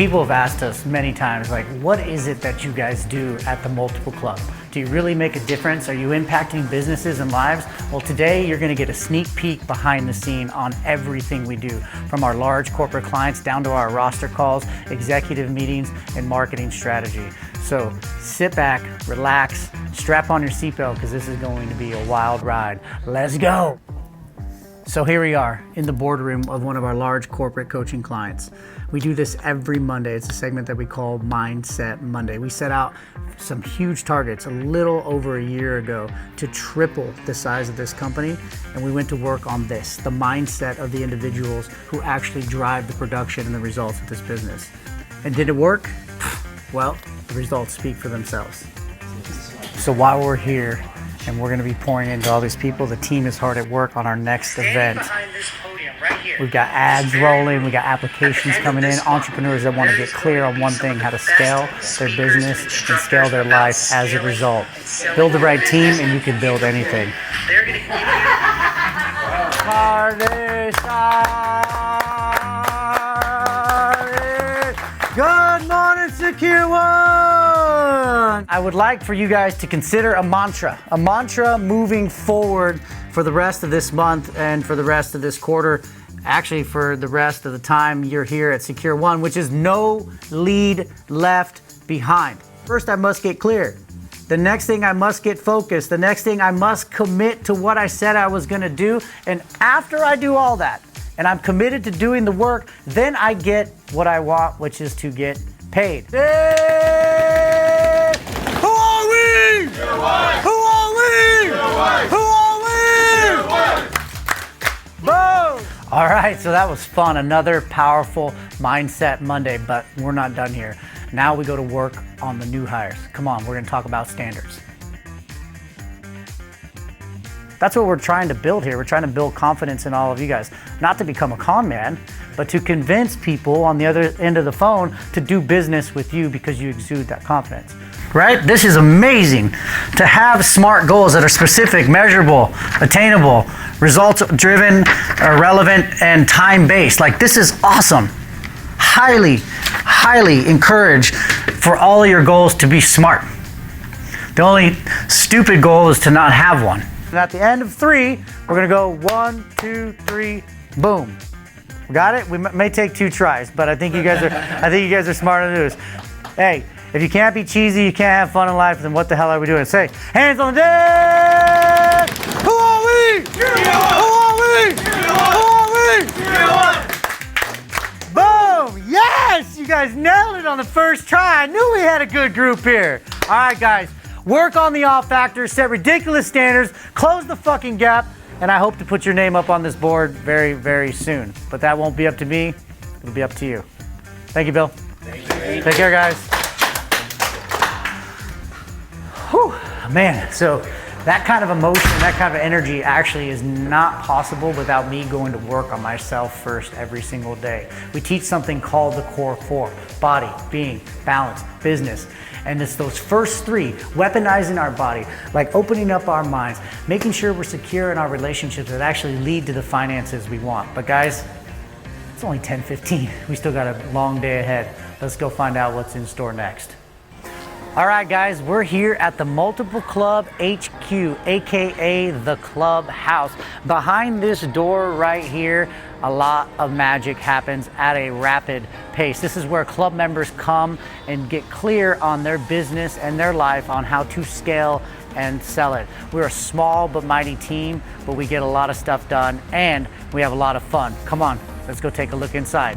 people have asked us many times, like, what is it that you guys do at the Multiple Club? Do you really make a difference? Are you impacting businesses and lives? Well, today you're gonna get a sneak peek behind the scene on everything we do, from our large corporate clients down to our roster calls, executive meetings, and marketing strategy. So sit back, relax, strap on your seatbelt, because this is going to be a wild ride. Let's go. So here we are in the boardroom of one of our large corporate coaching clients. We do this every Monday. It's a segment that we call Mindset Monday. We set out some huge targets a little over a year ago to triple the size of this company. And we went to work on this, the mindset of the individuals who actually drive the production and the results of this business. And did it work? Well, the results speak for themselves. So while we're here, and we're gonna be pouring into all these people, the team is hard at work on our next event. We've got ads rolling, we got applications coming in, entrepreneurs that wanna get clear on one thing, how to scale their business and scale their life as a result. Build the right team and you can build anything. Party started! Good morning, Secure One! I would like for you guys to consider a mantra moving forward for the rest of this month and for the rest of this quarter, actually for the rest of the time you're here at Secure One, which is no lead left behind. First, I must get clear. The next thing, I must get focused. The next thing, I must commit to what I said I was gonna do. And after I do all that, and I'm committed to doing the work, then I get what I want, which is to get paid. Hey! Who are we? Who are we? Who are we? Boom! All right, so that was fun. Another powerful Mindset Monday, but we're not done here. Now we go to work on the new hires. Come on, we're gonna talk about standards. That's what we're trying to build here. We're trying to build confidence in all of you guys. Not to become a con man, but to convince people on the other end of the phone to do business with you because you exude that confidence. Right? This is amazing to have SMART goals that are specific, measurable, attainable, results-driven, relevant, and time-based. Like, this is awesome. Highly encourage for all of your goals to be SMART. The only stupid goal is to not have one. And at the end of 3, we're gonna go 1, 2, 3, boom. Got it? We may take 2 tries, but I think you guys are smart enough to do this. Hey, if you can't be cheesy, you can't have fun in life, then what the hell are we doing? Say, hands on the deck! Who are we? Who are we? Who are we? Boom! Yes! You guys nailed it on the first try. I knew we had a good group here. All right, guys. Work on the off factors, set ridiculous standards, close the fucking gap, and I hope to put your name up on this board very, very soon. But that won't be up to me, it'll be up to you. Thank you, Bill. Thank you. Take care, guys. Whew, man, so that kind of emotion, that kind of energy actually is not possible without me going to work on myself first every single day. We teach something called the Core 4, body, being, balance, business. And it's those first 3, weaponizing our body, like opening up our minds, making sure we're secure in our relationships that actually lead to the finances we want. But guys, it's only 10:15. We still got a long day ahead. Let's go find out what's in store next. All right, guys, we're here at the Multiple Club HQ, AKA the Clubhouse. Behind this door right here, a lot of magic happens at a rapid pace. This is where club members come and get clear on their business and their life on how to scale and sell it. We're a small but mighty team, but we get a lot of stuff done and we have a lot of fun. Come on, let's go take a look inside.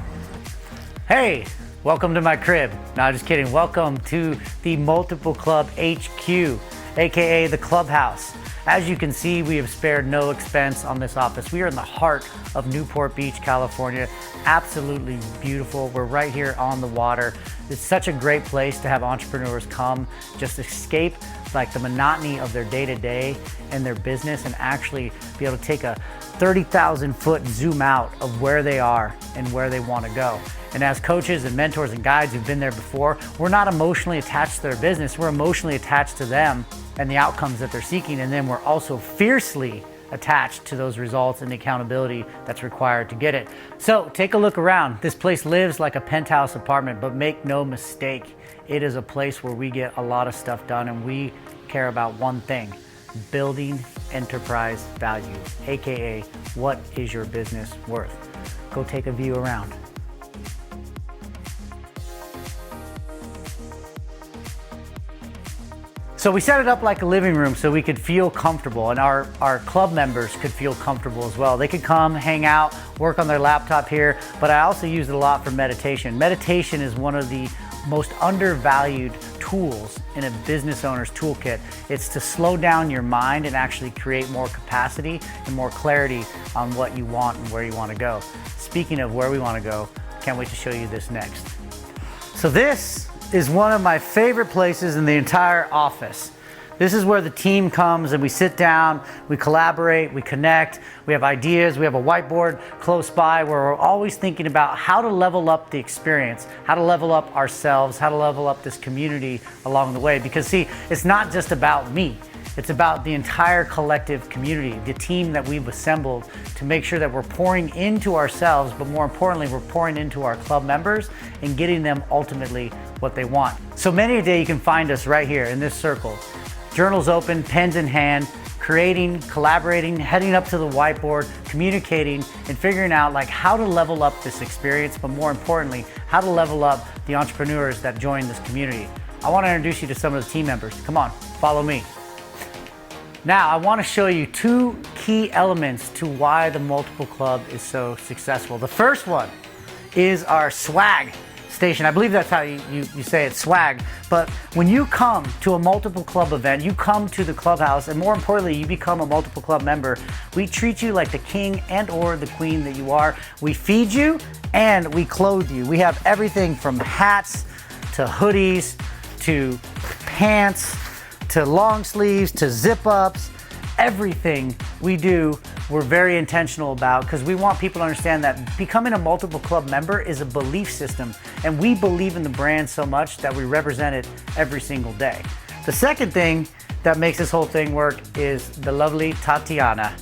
Hey, welcome to my crib. No, just kidding. Welcome to the Multiple Club HQ, AKA the Clubhouse. As you can see, we have spared no expense on this office. We are in the heart of Newport Beach, California. Absolutely beautiful. We're right here on the water. It's such a great place to have entrepreneurs come, just escape like the monotony of their day-to-day and their business and actually be able to take a 30,000 foot zoom out of where they are and where they want to go. And as coaches and mentors and guides who've been there before, we're not emotionally attached to their business, we're emotionally attached to them and the outcomes that they're seeking. And then we're also fiercely attached to those results and the accountability that's required to get it. So take a look around. This place lives like a penthouse apartment, but make no mistake, it is a place where we get a lot of stuff done, and we care about one thing: building enterprise value, AKA what is your business worth? Go take a view around. So we set it up like a living room so we could feel comfortable, and our club members could feel comfortable as well. They could come, hang out, work on their laptop here, but I also use it a lot for meditation. Meditation is one of the most undervalued tools in a business owner's toolkit. It's to slow down your mind and actually create more capacity and more clarity on what you want and where you want to go. Speaking of where we want to go, can't wait to show you this next. So this is one of my favorite places in the entire office. This is where the team comes and we sit down, we collaborate, we connect, we have ideas, we have a whiteboard close by where we're always thinking about how to level up the experience, how to level up ourselves, how to level up this community along the way. Because see, it's not just about me. It's about the entire collective community, the team that we've assembled to make sure that we're pouring into ourselves, but more importantly, we're pouring into our club members and getting them ultimately what they want. So many a day you can find us right here in this circle. Journals open, pens in hand, creating, collaborating, heading up to the whiteboard, communicating, and figuring out like how to level up this experience, but more importantly, how to level up the entrepreneurs that join this community. I want to introduce you to some of the team members. Come on, follow me. Now, I want to show you two key elements to why the Multiple Club is so successful. The first one is our swag station. I believe that's how you say it, swag. But when you come to a Multiple Club event, you come to the clubhouse, and more importantly, you become a Multiple Club member, we treat you like the king and or the queen that you are. We feed you and we clothe you. We have everything from hats to hoodies to pants to long sleeves, to zip ups. Everything we do, we're very intentional about, because we want people to understand that becoming a Multiple Club member is a belief system, and we believe in the brand so much that we represent it every single day. The second thing that makes this whole thing work is the lovely Tatiana.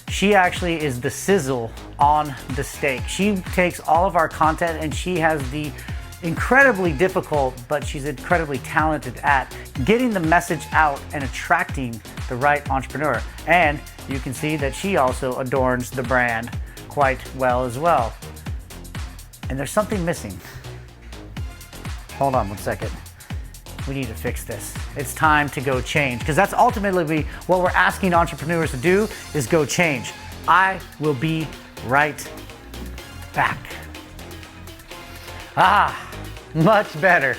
She actually is the sizzle on the steak. She takes all of our content and she has the incredibly difficult, but she's incredibly talented at getting the message out and attracting the right entrepreneur. And you can see that she also adorns the brand quite well as well. And there's something missing. Hold on one second. We need to fix this. It's time to go change, because that's ultimately what we're asking entrepreneurs to do, is go change. I will be right back. Much better.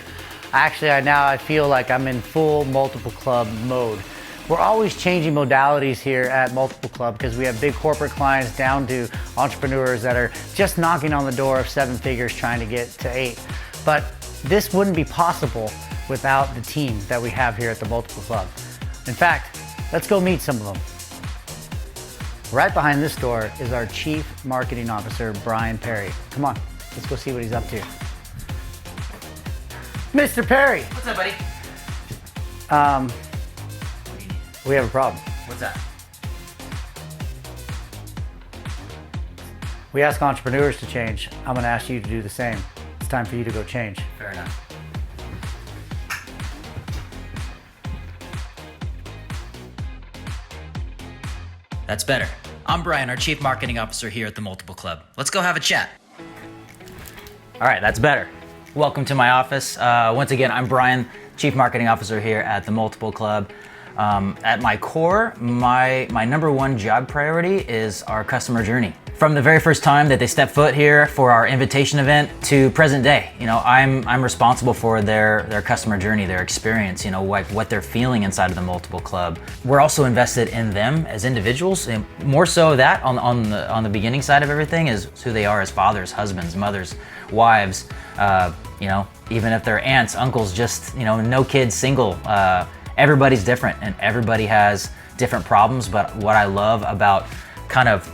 Actually, I feel like I'm in full Multiple Club mode. We're always changing modalities here at Multiple Club because we have big corporate clients down to entrepreneurs that are just knocking on the door of 7 figures trying to get to 8. But this wouldn't be possible without the team that we have here at the Multiple Club. In fact, let's go meet some of them. Right behind this door is our Chief Marketing Officer, Brian Perry. Come on, let's go see what he's up to. Mr. Perry. What's up, buddy? We have a problem. What's that? We ask entrepreneurs to change. I'm gonna ask you to do the same. It's time for you to go change. Fair enough. That's better. I'm Brian, our Chief Marketing Officer here at the Multiple Club. Let's go have a chat. All right, that's better. Welcome to my office. Once again, I'm Brian, Chief Marketing Officer here at the Multiple Club. At my core, my number one job priority is our customer journey. From the very first time that they step foot here for our invitation event to present day, I'm responsible for their customer journey, their experience, what they're feeling inside of the Multiple Club. We're also invested in them as individuals, and more so that on the beginning side of everything is who they are as fathers, husbands, mothers, wives, even if they're aunts, uncles, just, no kids, single. Everybody's different and everybody has different problems, but what I love about kind of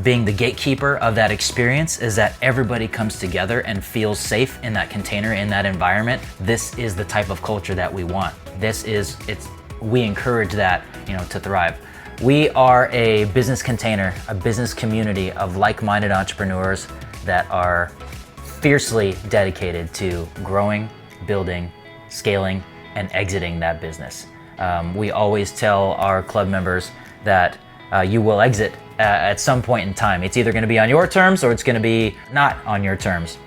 being the gatekeeper of that experience is that everybody comes together and feels safe in that container, in that environment. This is the type of culture that we want. We encourage that, to thrive. We are a business container, a business community of like-minded entrepreneurs that are fiercely dedicated to growing, building, scaling, and exiting that business. We always tell our club members that you will exit at some point in time. It's either going to be on your terms or it's going to be not on your terms.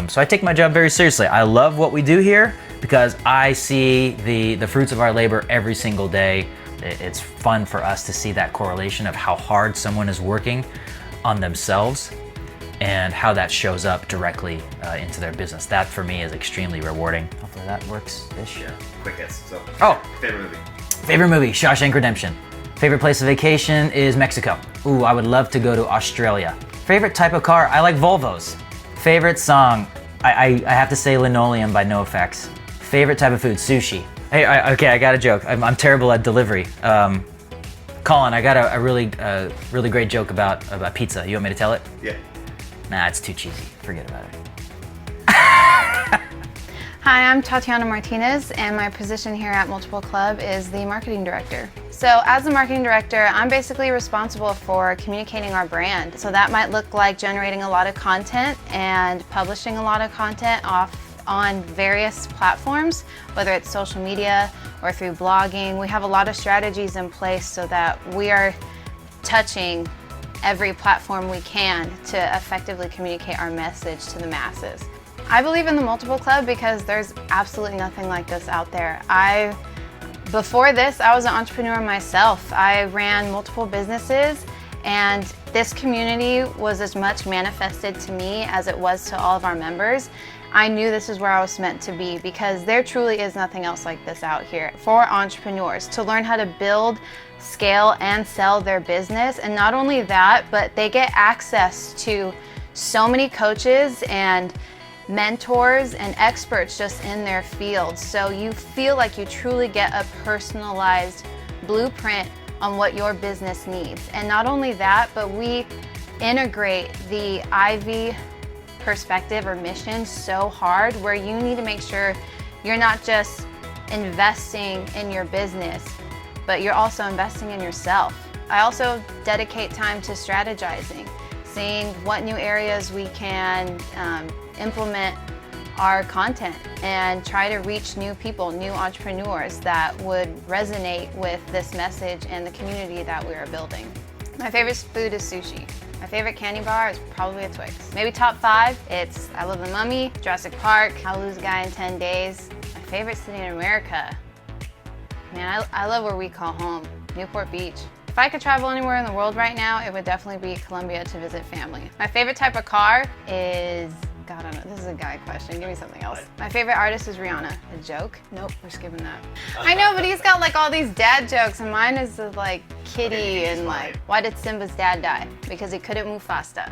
So I take my job very seriously. I love what we do here because I see the fruits of our labor every single day. It's fun for us to see that correlation of how hard someone is working on themselves and how that shows up directly into their business. That for me is extremely rewarding. Hopefully that works-ish. Yeah, quickest. So, favorite movie? Favorite movie, Shawshank Redemption. Favorite place of vacation is Mexico. Ooh, I would love to go to Australia. Favorite type of car, I like Volvos. Favorite song, I have to say Linoleum by NoFX. Favorite type of food, sushi. Hey, okay, I got a joke. I'm terrible at delivery. Colin, I got a really great joke about pizza. You want me to tell it? Yeah. Nah, it's too cheesy. Forget about it. Hi, I'm Tatiana Martinez, and my position here at Multiple Club is the marketing director. So as the marketing director, I'm basically responsible for communicating our brand. So that might look like generating a lot of content and publishing a lot of content on various platforms, whether it's social media or through blogging. We have a lot of strategies in place so that we are touching every platform we can to effectively communicate our message to the masses. I believe in the Multiple Club because there's absolutely nothing like this out there. Before this, I was an entrepreneur myself. I ran multiple businesses, and this community was as much manifested to me as it was to all of our members. I knew this is where I was meant to be because there truly is nothing else like this out here for entrepreneurs to learn how to build, scale, and sell their business. And not only that, but they get access to so many coaches and mentors and experts just in their field. So you feel like you truly get a personalized blueprint on what your business needs. And not only that, but we integrate the Ivy perspective or mission so hard where you need to make sure you're not just investing in your business, but you're also investing in yourself. I also dedicate time to strategizing, seeing what new areas we can implement our content and try to reach new people, new entrepreneurs that would resonate with this message and the community that we are building. My favorite food is sushi. My favorite candy bar is probably a Twix. Maybe top 5, it's I Love the Mummy, Jurassic Park, How to Lose a Guy in 10 Days. My favorite city in America. Man, I love where we call home, Newport Beach. If I could travel anywhere in the world right now, it would definitely be Colombia to visit family. My favorite type of car is, God, I don't know, this is a guy question. Give me something else. My favorite artist is Rihanna. A joke? Nope, we're skipping that. I know, but he's got like all these dad jokes, and mine is like Kitty and like, why did Simba's dad die? Because he couldn't move faster.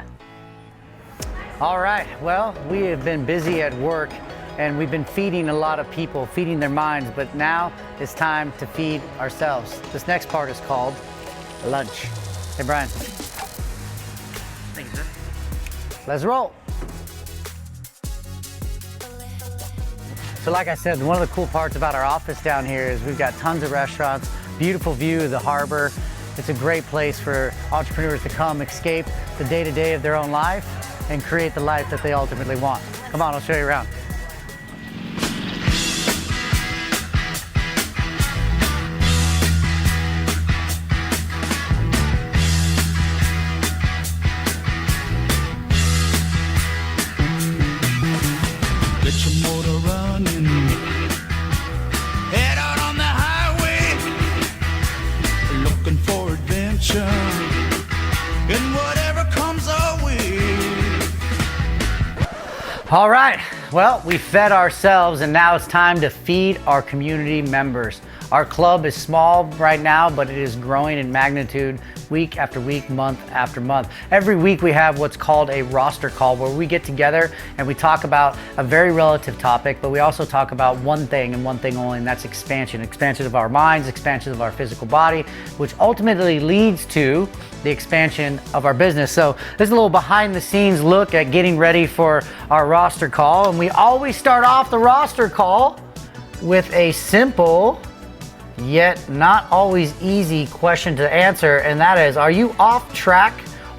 All right, well, we have been busy at work and we've been feeding a lot of people, feeding their minds, but now it's time to feed ourselves. This next part is called lunch. Hey, Brian. Thank you, sir. Let's roll. So like I said, one of the cool parts about our office down here is we've got tons of restaurants, beautiful view of the harbor. It's a great place for entrepreneurs to come escape the day-to-day of their own life and create the life that they ultimately want. Come on, I'll show you around. Get your motor running. Head out on the highway, looking for adventure, and whatever comes our way. All right, well, we fed ourselves and now it's time to feed our community members. Our club is small right now, but it is growing in magnitude week after week, month after month. Every week we have what's called a roster call where we get together and we talk about a very relative topic, but we also talk about one thing and one thing only, and that's expansion. Expansion of our minds, expansion of our physical body, which ultimately leads to the expansion of our business. So this is a little behind the scenes look at getting ready for our roster call. And we always start off the roster call with a simple yet not always easy question to answer, and that is, are you off track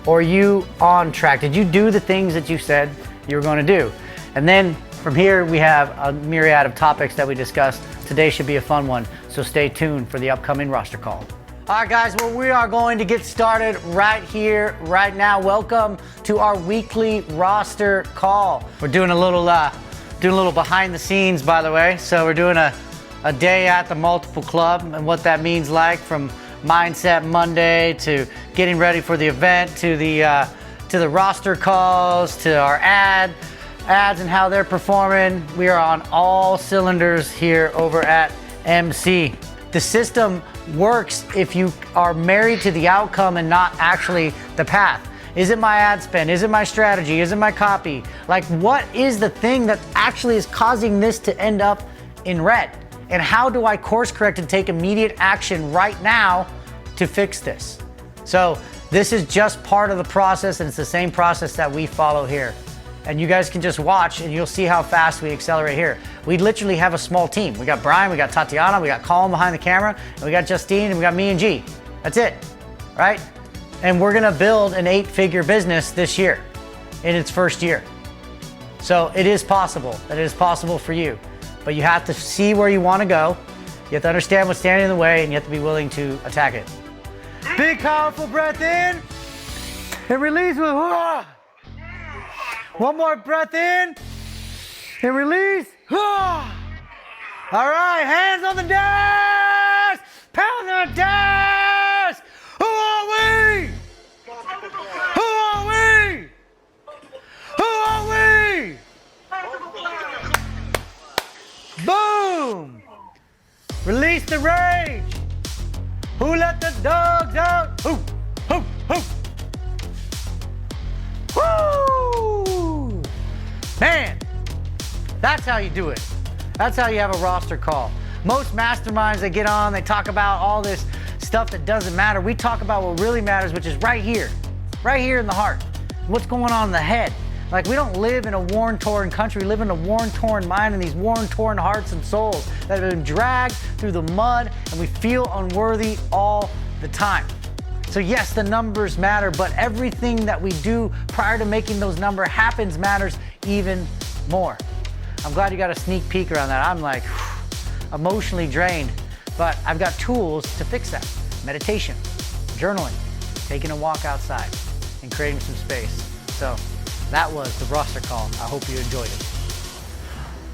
or are you on track? Did you do the things that you said you were going to do? And then from here, we have a myriad of topics that we discussed. Today should be a fun one, so stay tuned for the upcoming roster call. All right, guys, well, we are going to get started right here, right now. Welcome to our weekly roster call. We're doing a little behind the scenes, by the way. So we're doing a day at the Multiple Club and what that means, like from Mindset Monday to getting ready for the event to the roster calls to our ads and how they're performing. We are on all cylinders here over at MC. The system works if you are married to the outcome and not actually the path. Is it my ad spend? Is it my strategy? Is it my copy? Like, what is the thing that actually is causing this to end up in red? And how do I course correct and take immediate action right now to fix this? So this is just part of the process, and it's the same process that we follow here. And you guys can just watch and you'll see how fast we accelerate here. We literally have a small team. We got Brian, we got Tatiana, we got Colin behind the camera, and we got Justine, and we got me and G. That's it, right? And we're gonna build an 8-figure business this year in its first year. So it is possible. It is possible for you. But you have to see where you want to go. You have to understand what's standing in the way, and you have to be willing to attack it. Big, powerful breath in and release with one more breath in and release. All right, hands on the dash, pound on the dash. Who are we? Who are we? Who are we? Boom! Release the rage! Who let the dogs out? Who? Who? Who? Woo! Man, that's how you do it. That's how you have a roster call. Most masterminds that get on, they talk about all this stuff that doesn't matter. We talk about what really matters, which is right here in the heart. What's going on in the head? Like, we don't live in a worn, torn country. We live in a worn, torn mind and these worn, torn hearts and souls that have been dragged through the mud, and we feel unworthy all the time. So yes, the numbers matter, but everything that we do prior to making those numbers happens matters even more. I'm glad you got a sneak peek around that. I'm like emotionally drained, but I've got tools to fix that. Meditation, journaling, taking a walk outside, and creating some space. So that was the roster call. I hope you enjoyed it.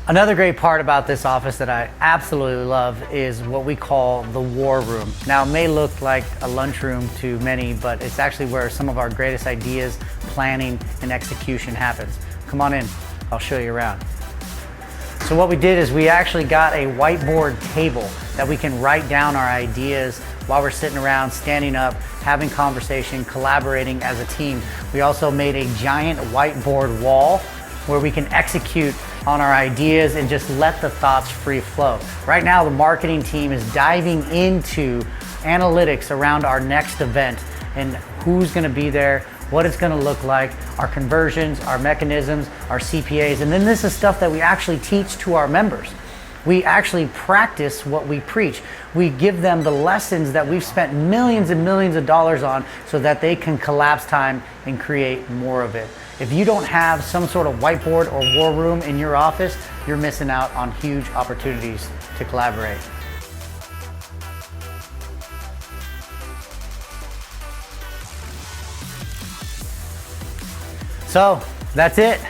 Another great part about this office that I absolutely love is what we call the war room. Now, it may look like a lunchroom to many, but it's actually where some of our greatest ideas, planning, and execution happens. Come on in, I'll show you around. So what we did is we actually got a whiteboard table that we can write down our ideas while we're sitting around, standing up, having conversation, collaborating as a team. We also made a giant whiteboard wall where we can execute on our ideas and just let the thoughts free flow. Right now, the marketing team is diving into analytics around our next event and who's gonna be there, what it's gonna look like, our conversions, our mechanisms, our CPAs, and then this is stuff that we actually teach to our members. We actually practice what we preach. We give them the lessons that we've spent millions and millions of dollars on so that they can collapse time and create more of it. If you don't have some sort of whiteboard or war room in your office, you're missing out on huge opportunities to collaborate. So that's it.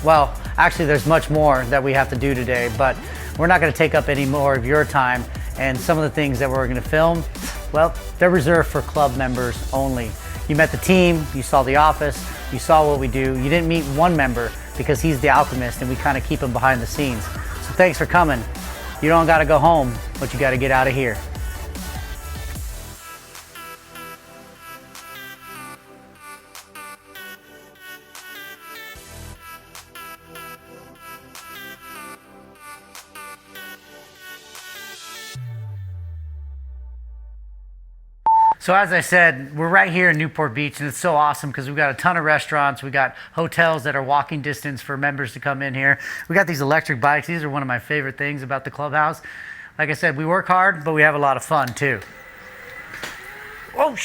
Well, actually there's much more that we have to do today, but we're not gonna take up any more of your time, and some of the things that we're gonna film, well, they're reserved for club members only. You met the team, you saw the office, you saw what we do. You didn't meet one member because he's the alchemist and we kind of keep him behind the scenes. So thanks for coming. You don't gotta go home, but you gotta get out of here. So as I said, we're right here in Newport Beach, and it's so awesome because we've got a ton of restaurants. We got hotels that are walking distance for members to come in here. We got these electric bikes. These are one of my favorite things about the clubhouse. Like I said, we work hard, but we have a lot of fun too. Oh,